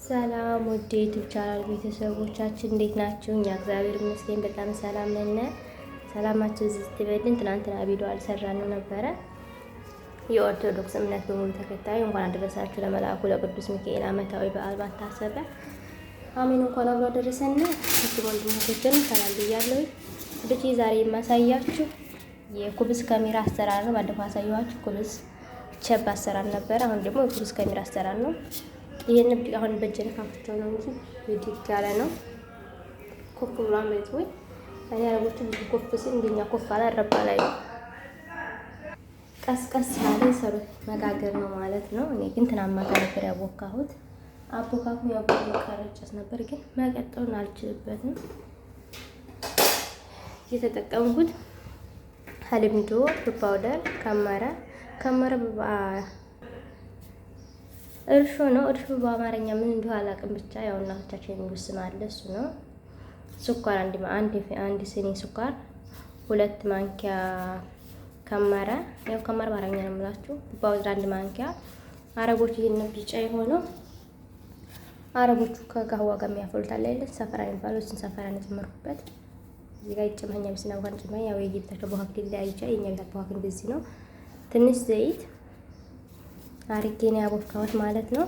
ሰላም ውድ ዩቲዩብ ቻናል ቤተሰቦቻችን እንዴት ናችሁ? እኛ እግዚአብሔር ይመስገን በጣም ሰላም ነን። ሰላማችሁ እዚህ ትበልን። ትናንትና ቪዲዮ አልሰራንም ነበረ። የኦርቶዶክስ እምነት በሙሉ ተከታይ እንኳን አደረሳችሁ ለመልአኩ ለቅዱስ ሚካኤል ዓመታዊ በዓል ባታሰበ አሜን። እንኳን አብሮ አደረሰን። ወንድሞቻችን ሰላም ብያለሁ። ልጅ ዛሬ የማሳያችሁ የኩብስ ካሜራ አሰራር ነው። ባለፈው አሳየኋችሁ ኩብስ ቸብ አሰራር ነበር። አሁን ደግሞ የኩብስ ካሜራ አሰራር ነው። ይሄን ብቻ አሁን በጀነ ካፍተው ነው እንጂ ይዲክ ያለ ነው። ኮፍ ብሏን ቤት ወይ እኔ አረቦቹ ኮፍ ሲል እንደኛ ኮፍ አላረባ ላይ ቀስቀስ ያለ ሰሩ መጋገር ነው ማለት ነው። እኔ ግን ትናንት ነበር ያቦካሁት። አቦካኩ ያቦካው ካረጨስ ነበር ግን መቀጠሉን አልችልበትም። የተጠቀምኩት ሀልምዶ ፓውደር ከመረ እርሾ ነው። እርሾ በአማርኛ ምን እንደሆነ አላውቅም። ብቻ ያው እናቶቻችን የሚሉት ስም አለ፣ እሱ ነው። ስኳር አንድ ሲኒ ስኳር፣ 2 ማንኪያ ከመረ፣ ያው ከመረ በአማርኛ ነው የምላችሁ። ፓውደር 1 ማንኪያ። አረቦቹ ይሄን ቢጫ የሆነው አረቦቹ ከጋህዋ ጋር የሚያፈሉት አለ አይደል? ሰፈራ የሚባለው እሱን ሰፈራ ነው የጨመርኩበት። እዚህ ጋር ይጨመኛ ቢስና እንኳን ጨመኛ ያው የጌታቸው በኋላ ላይ አይቻ የኛ ቤት በኋላ እንደዚህ ነው። ትንሽ ዘይት አርጌ ነው ያቦካሁት ማለት ነው።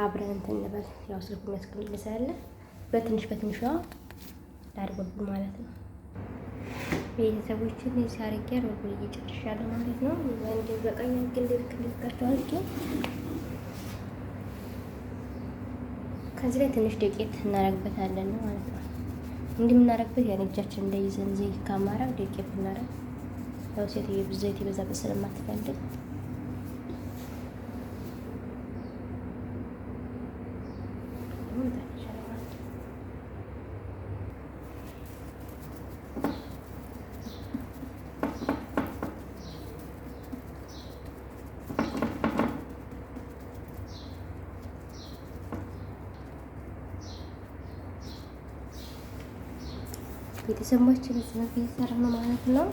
አብረን እንትን እንበል። ያው ስልኩ የሚያስቀምጥልኝ ስላለ በትንሿ ላድርገው ማለት ነው። ቤተሰቦችን እዚህ አርጌ ነው እየጨርሻለሁ ማለት ነው። ወንድ በቀኝ ግን ልክልካቸው አርጌ ከዚህ ላይ ትንሽ ዱቄት እናረግበታለን ማለት ነው። እንዲህ የምናረግበት ያን እጃችን እንዳይዘን ዘይት ካማራ ዱቄት እናረግ። ያው ሴትዬ ብዙ ዘይት የበዛበት ስለማትፈልግ ቤተሰቦችን እዚህ እየሰራ ነው ማለት ነው።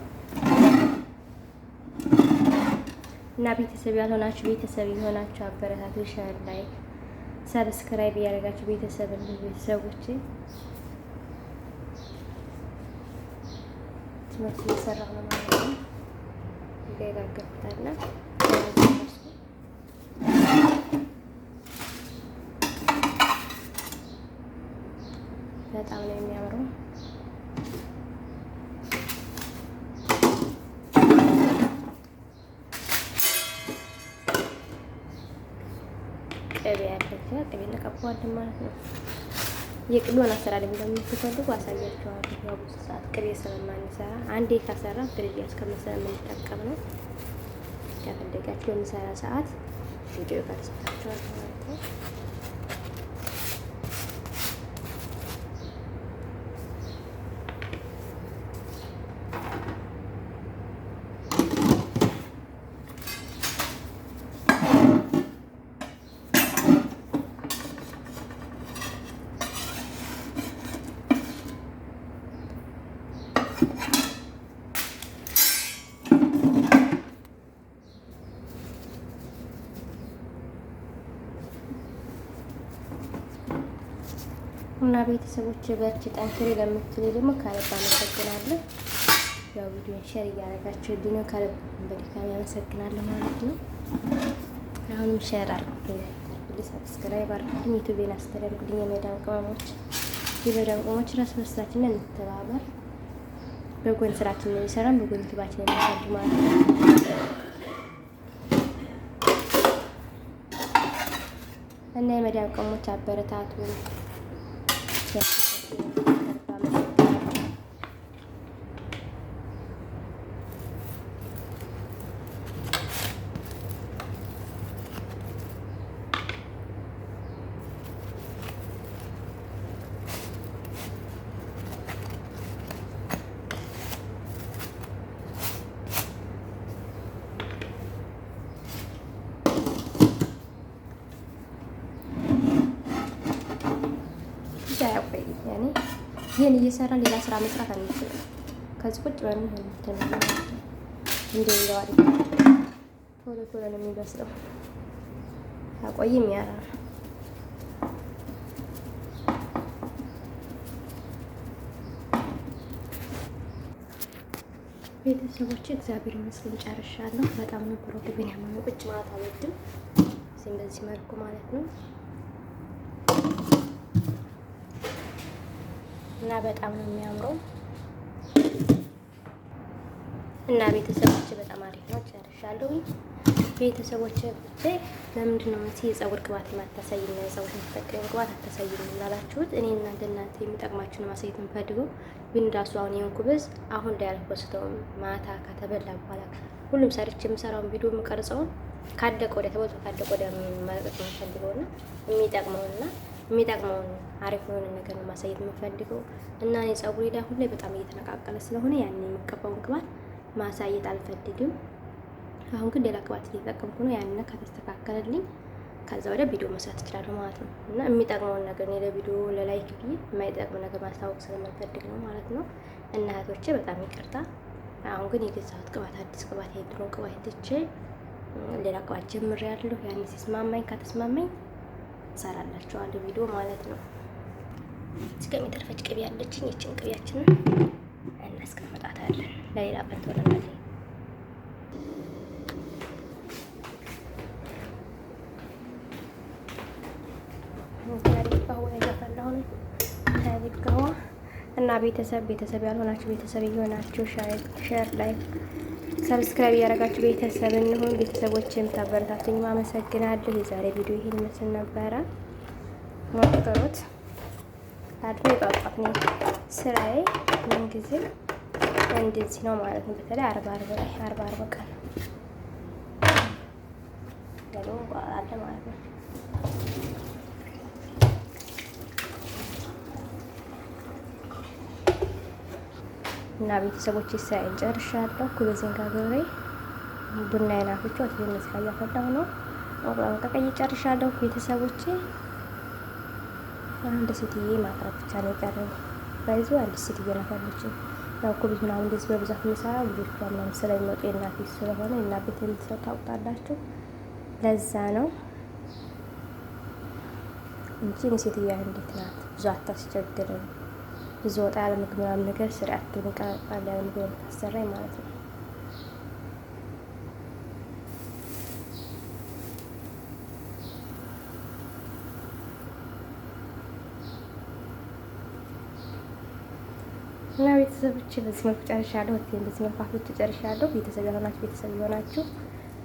እና ቤተሰብ ያልሆናችሁ ቤተሰብ የሆናችሁ አበረታቱ። ሼር፣ ላይክ፣ ሰብስክራይብ ያደርጋችሁ ቤተሰቦች ትምህርት እየሰራ ነው ማለት ነው። ይጋጋፍታልና በጣም ነው የሚያምረው። ቅቤ ያለችው ቅቤ እንቀባዋለን ማለት ነው። የቅቤውን አሰራር እንደምትፈልጉ አሳያችኋለሁ። ያው ብዙ ሰዓት ቅቤ ስለማንሰራ አንዴ ካሰራ ፍሪጅ ያስቀመሰ የምንጠቀም ነው። ከፈለጋችሁ በምሰራ ሰዓት ቪዲዮ ካደረሳችኋለሁ ማለት ነው። እና ቤተሰቦች በርቺ ጠንክሪ ለምትሉ ደግሞ ከልብ አመሰግናለሁ። ያው ቪዲዮን ሼር እያደረጋችሁ ዲኖ ከልብ በድጋሚ አመሰግናለሁ ማለት ነው። አሁንም ሼር አድርጉልኝ፣ ሰብስክራይብ አድርጉልኝ፣ ዩቲዩብን አስተዳድሩልኝ። የመዳም ቅመሞች ራስ በርሳችን እንተባበር። በጎን ስራችን የሚሰራን በጎን ዩቲዩባችን የሚሰሩ ማለት ነው። እና የመዳም ቅመሞች አበረታቱ። ይሄን እየሰራን ሌላ ስራ መስራት አንችልም። ከዚህ ቁጭ ብለን እንደው ቶሎ ነው የሚበስለው። አቆይም ያራል ቤተሰቦች እግዚአብሔር ይመስገን ጨርሻለሁ። በጣም ነበር ወደ ግን ያመኑ ቁጭ ማለት አልወድም። እዚህም በዚህ መልኩ ማለት ነው እና በጣም ነው የሚያምረው እና ቤተሰቦች በጣም አሪፍ ነው። ጨርሻለሁ። ቤተሰቦች ብቻ ለምንድን ነው የፀጉር ቅባት የማታሳይና የፀጉር የምትጠቀም ቅባት አታሳይም ላላችሁት እኔ እናንተ የሚጠቅማችሁን ማሳየት የምፈልገው ግን ራሱ አሁን ይሄን ኩብዝ አሁን ላይ አልፖስተውም። ማታ ከተበላ በኋላ ሁሉም ሰርች የምሰራውን ቪዲዮ የምቀርጸውን ካደቀ ወዲያ ተበልቶ ካደቀ ወዲያ ማለቀቅ የምፈልገውና የሚጠቅመውን አሪፍ የሆነ ነገር ነው ማሳየት የምፈልገው እና እኔ ፀጉሬ ላይ አሁን ላይ በጣም እየተነቃቀለ ስለሆነ ያን የምቀባውን ቅባት ማሳየት አልፈልግም። አሁን ግን ሌላ ቅባት እየተጠቀምኩ ነው። ያንን ከተስተካከለልኝ ከዛ ወዲያ ቪዲዮ መስራት እችላለሁ ማለት ነው እና የሚጠቅመውን ነገር እኔ ለቪዲዮ ለላይክ ብዬ የማይጠቅም ነገር ማስታወቅ ስለምፈልግ ነው ማለት ነው። እና እህቶቼ በጣም ይቅርታ። አሁን ግን የገዛሁት ቅባት አዲስ ቅባት የድሮ ቅባት ትቼ ሌላ ቅባት ጀምሬያለሁ። ያን ሲስማማኝ ከተስማማኝ እሰራላችኋለሁ ቪዲዮ ማለት ነው። እዚህ የሚተርፈች ቅቤ ያለችኝ ይችን ቅቤያችንን እናስቀምጣታለን ለሌላ ቀን ትሆነናለች። እና ቤተሰብ ያልሆናችሁ ቤተሰብ እየሆናችሁ ሼር ላይ ሰብስክራይብ እያደረጋችሁ ቤተሰብ እንሁን። ቤተሰቦች የምታበረታቱኝ አመሰግናለሁ። የዛሬ ቪዲዮ ይሄን ይመስል ነበረ። ሞክሩት። አድሜ ጣጣት ነው ስራዬ ምን ጊዜ እንደዚህ ነው ማለት ነው። በተለይ አርባ ቀን ያለው አለ ማለት ነው። እና ቤተሰቦች ስራዬን ጨርሻለሁ። ኩበዜን ጋግሬ ቡና አይናቶች ወጥተን ያፈላሁ ነው። አብራው ተቀይ ጨርሻለሁ። ቤተሰቦቼ አንድ ሴትዬ ማቅረብ ብቻ ነው የቀረው። ባይዙ አንድ ሴትዬ ናፋለች። ያው ኩብዝ ምናምን እንደዚህ በብዛት የሚሰራ ልጆች ምናምን ስለሚመጡ የእናቴ ስለሆነ እና ቤት የምትሰሩ ታውቃላችሁ። ለዛ ነው እንጂ እኔ ሴትዬ እንዴት ናት ብዙ አታስቸግርም። ብዙ ወጣ ያለ ምግብ ምናምን ነገር ስርዓት ቀለል ያለ ምግብ ታሰራኝ ማለት ነው። እና ቤተሰቦች በዚህ መልኩ ጨርሻለሁ። በዚህ መልኩ አፍልቼ ጨርሻለሁ። ቤተሰብ የሆናችሁ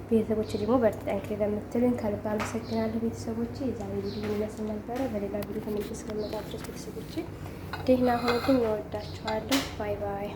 ቤተሰቦች ደግሞ በርቱ ጠንክሪ ለምትሉኝ ከልብ አመሰግናለሁ። ቤተሰቦች የዛሬ ቪዲዮ ይመስል ነበረ። በሌላ ቪዲዮ ተመልሼ እስከምመጣ ድረስ ቤተሰቦች ደህና ሁኑ። እወዳችኋለሁ። ባይ ባይ።